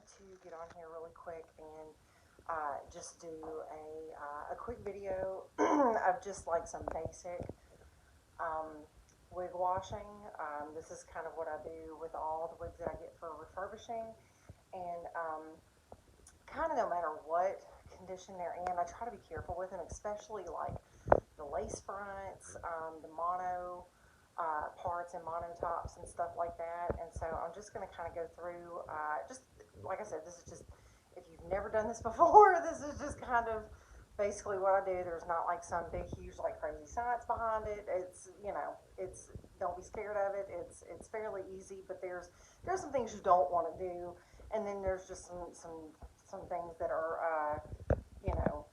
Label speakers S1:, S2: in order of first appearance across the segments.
S1: wanted to get on here really quick and just do a quick video of just like some basic wig washing. This is kind of what I do with all the wigs that I get for refurbishing, and kind of no matter what condition they're in, I try to be careful with them, especially like the lace fronts, the mono parts and mono tops and stuff like that. And so I'm just going to kind of go through, just like I said, this is just, if you've never done this before, this is just kind of basically what I do. There's not like some big, huge, like crazy science behind it. It's, you know, it's, don't be scared of it. It's fairly easy, but there's some things you don't want to do. And then there's just some things that are, you know,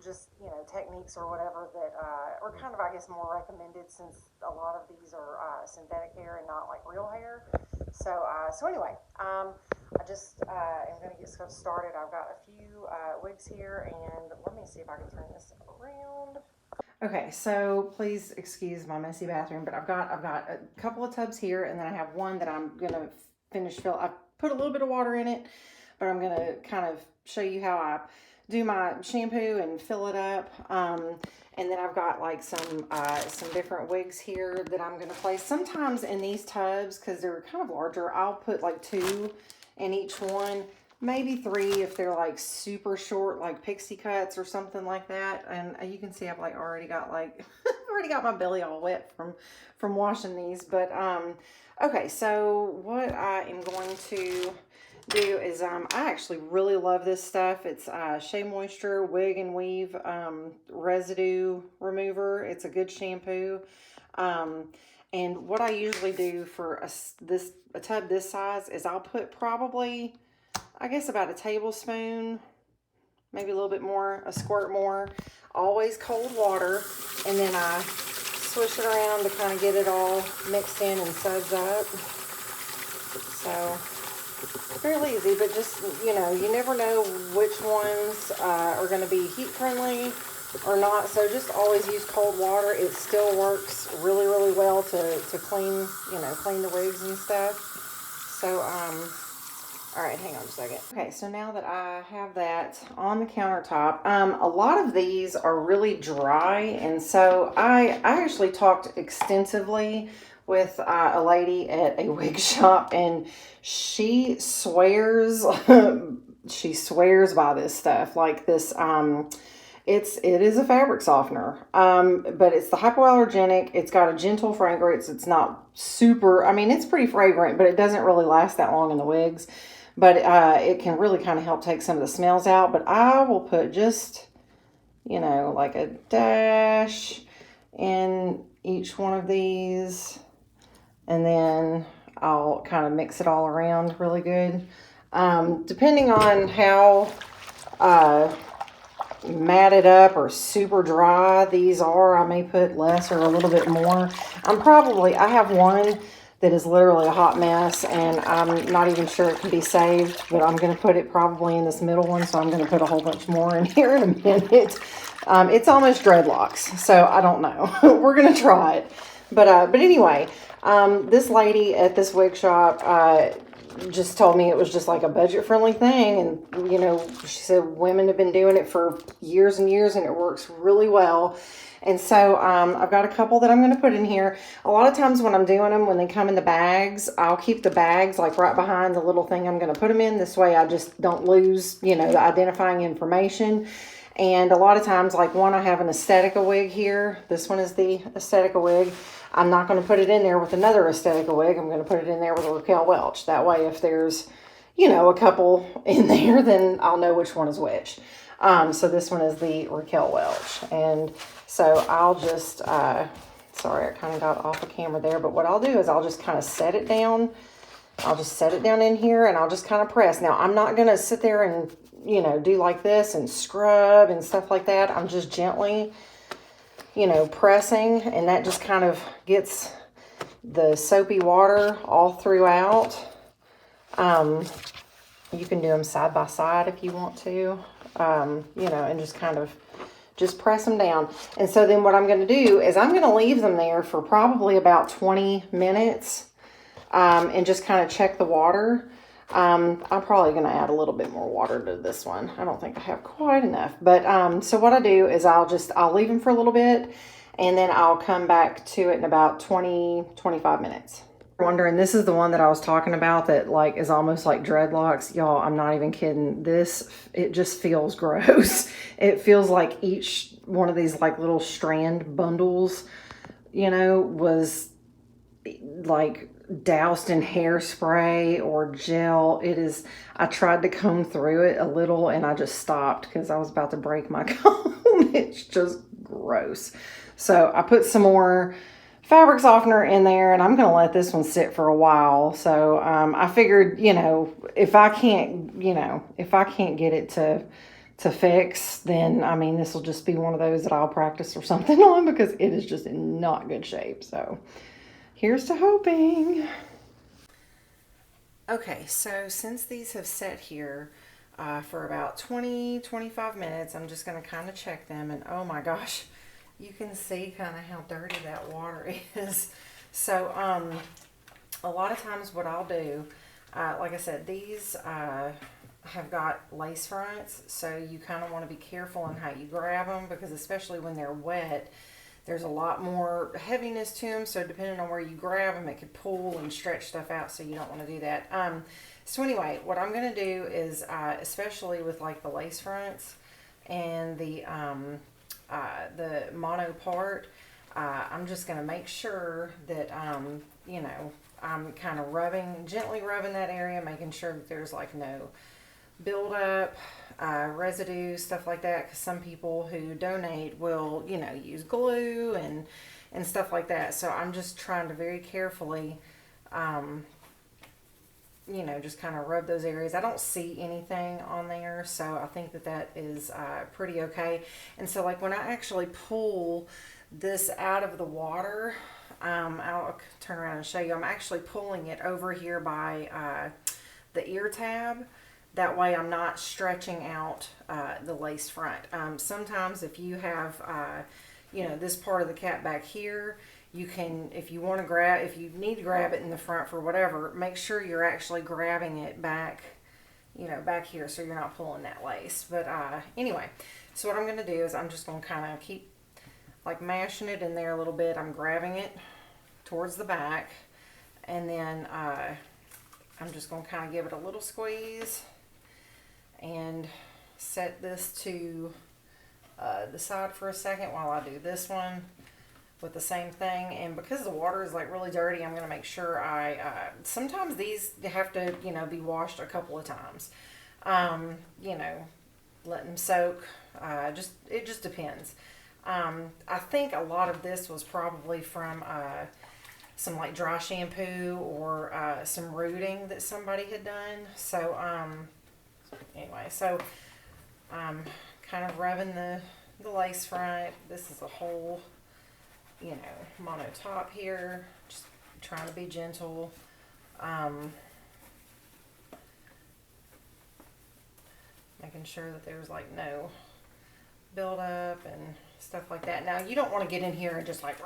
S1: just, you know, techniques or whatever that are kind of, I guess, more recommended, since a lot of these are synthetic hair and not like real hair. So anyway, I just am going to get stuff started. I've got a few wigs here, and let me see if I can turn this around. Okay, so please excuse my messy bathroom, but I've got a couple of tubs here, and then I have one that I'm going to finish fill. I put a little bit of water in it, but I'm going to kind of show you how I do my shampoo and fill it up. And then I've got like some different wigs here that I'm going to place. Sometimes in these tubs, because they're kind of larger, I'll put like 2 in each one, maybe 3 if they're like super short, like pixie cuts or something like that. And you can see I've like already got my belly all wet from washing these. But okay, so what I am going to do is I actually really love this stuff. It's Shea Moisture Wig and Weave residue remover. It's a good shampoo. And what I usually do for a tub this size is I'll put probably, I guess, about a tablespoon, maybe a little bit more, a squirt more, always cold water, and then I swish it around to kind of get it all mixed in and suds up. So fairly easy, but just, you know, you never know which ones are going to be heat friendly or not, so just always use cold water. It still works really, really well to clean, you know, clean the wigs and stuff. So, all right, hang on just a second. Okay, so now that I have that on the countertop, a lot of these are really dry, and so I actually talked extensively with a lady at a wig shop, and she swears she swears by this stuff, like this. It is a fabric softener, but it's the hypoallergenic. It's got a gentle fragrance. It's not super, I mean, it's pretty fragrant, but it doesn't really last that long in the wigs. But it can really kind of help take some of the smells out. But I will put just, you know, like a dash in each one of these, and then I'll kind of mix it all around really good. Depending on how matted up or super dry these are, I may put less or a little bit more. I have one that is literally a hot mess, and I'm not even sure it can be saved, but I'm going to put it probably in this middle one, so I'm going to put a whole bunch more in here in a minute. It's almost dreadlocks, so I don't know. We're going to try it. But anyway, this lady at this wig shop just told me it was just like a budget-friendly thing, and, you know, she said women have been doing it for years and years, and it works really well. And so I've got a couple that I'm going to put in here. A lot of times when I'm doing them, when they come in the bags, I'll keep the bags like right behind the little thing I'm going to put them in. This way I just don't lose, you know, the identifying information. And a lot of times, like one, I have an Aesthetica wig here. This one is the Aesthetica wig. I'm not going to put it in there with another Aesthetica wig. I'm going to put it in there with a Raquel Welch. That way, if there's, you know, a couple in there, then I'll know which one is which. So this one is the Raquel Welch. And so I'll just, sorry, I kind of got off the camera there. But what I'll do is I'll just kind of set it down. I'll just set it down in here, and I'll just kind of press. Now, I'm not going to sit there and, you know, do like this and scrub and stuff like that. I'm just gently, you know, pressing, and that just kind of gets the soapy water all throughout. You can do them side by side if you want to, you know, and just kind of just press them down. And so then what I'm going to do is I'm going to leave them there for probably about 20 minutes and just kind of check the water. I'm probably going to add a little bit more water to this one. I don't think I have quite enough. But so what I do is I'll leave them for a little bit, and then I'll come back to it in about 20-25 minutes. Wondering, this is the one that I was talking about that like is almost like dreadlocks. Y'all, I'm not even kidding. This, it just feels gross. It feels like each one of these like little strand bundles, you know, was like doused in hairspray or gel. It is, I tried to comb through it a little and I just stopped because I was about to break my comb. It's just gross. So I put some more fabric softener in there, and I'm going to let this one sit for a while. So I figured, you know, if I can't get it to fix, then I mean, this will just be one of those that I'll practice or something on, because it is just in not good shape. So here's to hoping. Okay, so since these have sat here for about 20-25 minutes, I'm just going to kind of check them, and oh my gosh, you can see kind of how dirty that water is. So a lot of times what I'll do, like I said, these have got lace fronts, so you kind of want to be careful on how you grab them, because especially when they're wet, there's a lot more heaviness to them, so depending on where you grab them, it could pull and stretch stuff out, so you don't want to do that. So anyway, what I'm going to do is, especially with like the lace fronts and the mono part, I'm just going to make sure that, you know, I'm kind of gently rubbing that area, making sure that there's like no buildup, residue, stuff like that, because some people who donate will, you know, use glue and stuff like that. So I'm just trying to very carefully, you know, just kind of rub those areas. I don't see anything on there, so I think that that is pretty okay. And so like when I actually pull this out of the water, I'll turn around and show you. I'm actually pulling it over here by the ear tab. That way I'm not stretching out the lace front. Sometimes if you have, you know, this part of the cap back here, you can, if you want to grab, if you need to grab it in the front for whatever, make sure you're actually grabbing it back, you know, back here, so you're not pulling that lace. But anyway, so what I'm going to do is I'm just going to kind of keep like mashing it in there a little bit. I'm grabbing it towards the back, and then I'm just going to kind of give it a little squeeze and set this to the side for a second while I do this one with the same thing. And because the water is like really dirty, I'm going to make sure sometimes these have to, you know, be washed a couple of times. You know, let them soak. It just depends. I think a lot of this was probably from some like dry shampoo or some rooting that somebody had done. So anyway, so I'm kind of rubbing the lace front. This is a whole, you know, mono top here. Just trying to be gentle. Making sure that there's like no buildup and stuff like that. Now you don't want to get in here and just like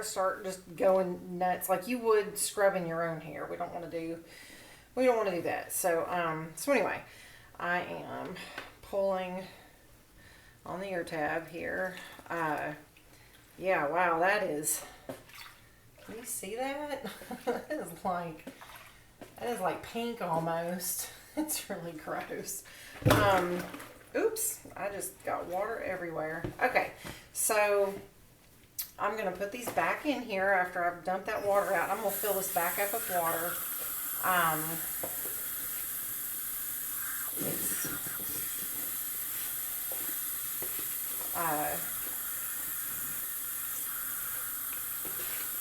S1: start just going nuts like you would scrubbing your own hair. We don't want to do that. So so anyway, I am pulling on the ear tab here. Yeah, wow, that is, can you see that? That is like pink almost. It's really gross. Oops, I just got water everywhere. Okay, so I'm going to put these back in here after I've dumped that water out. I'm going to fill this back up with water.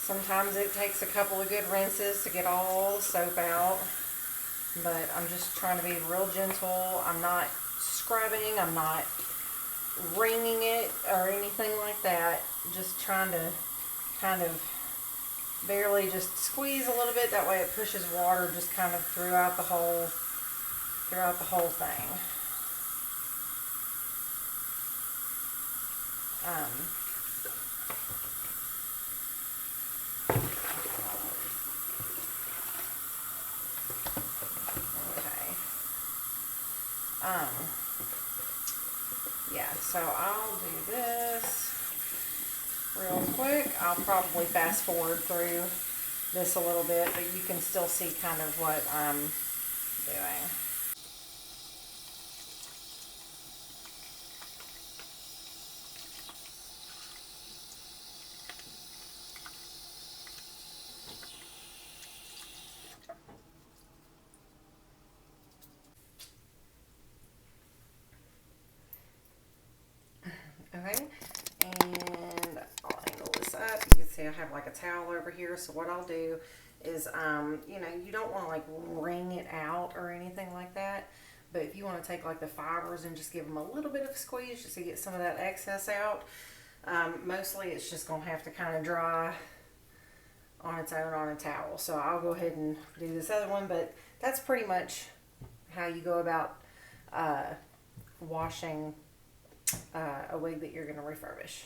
S1: Sometimes it takes a couple of good rinses to get all the soap out, but I'm just trying to be real gentle. I'm not scrubbing, I'm not wringing it or anything like that. Just trying to kind of barely just squeeze a little bit. That way it pushes water just kind of throughout the whole thing. Okay. Um, yeah, so I'll do this real quick. I'll probably fast forward through this a little bit, but you can still see kind of what I'm doing. Okay, and I'll angle this up. You can see I have like a towel over here. So what I'll do is, you know, you don't want to like wring it out or anything like that. But if you want to take like the fibers and just give them a little bit of a squeeze just to get some of that excess out, mostly it's just going to have to kind of dry on its own on a towel. So I'll go ahead and do this other one, but that's pretty much how you go about washing a wig that you're going to refurbish.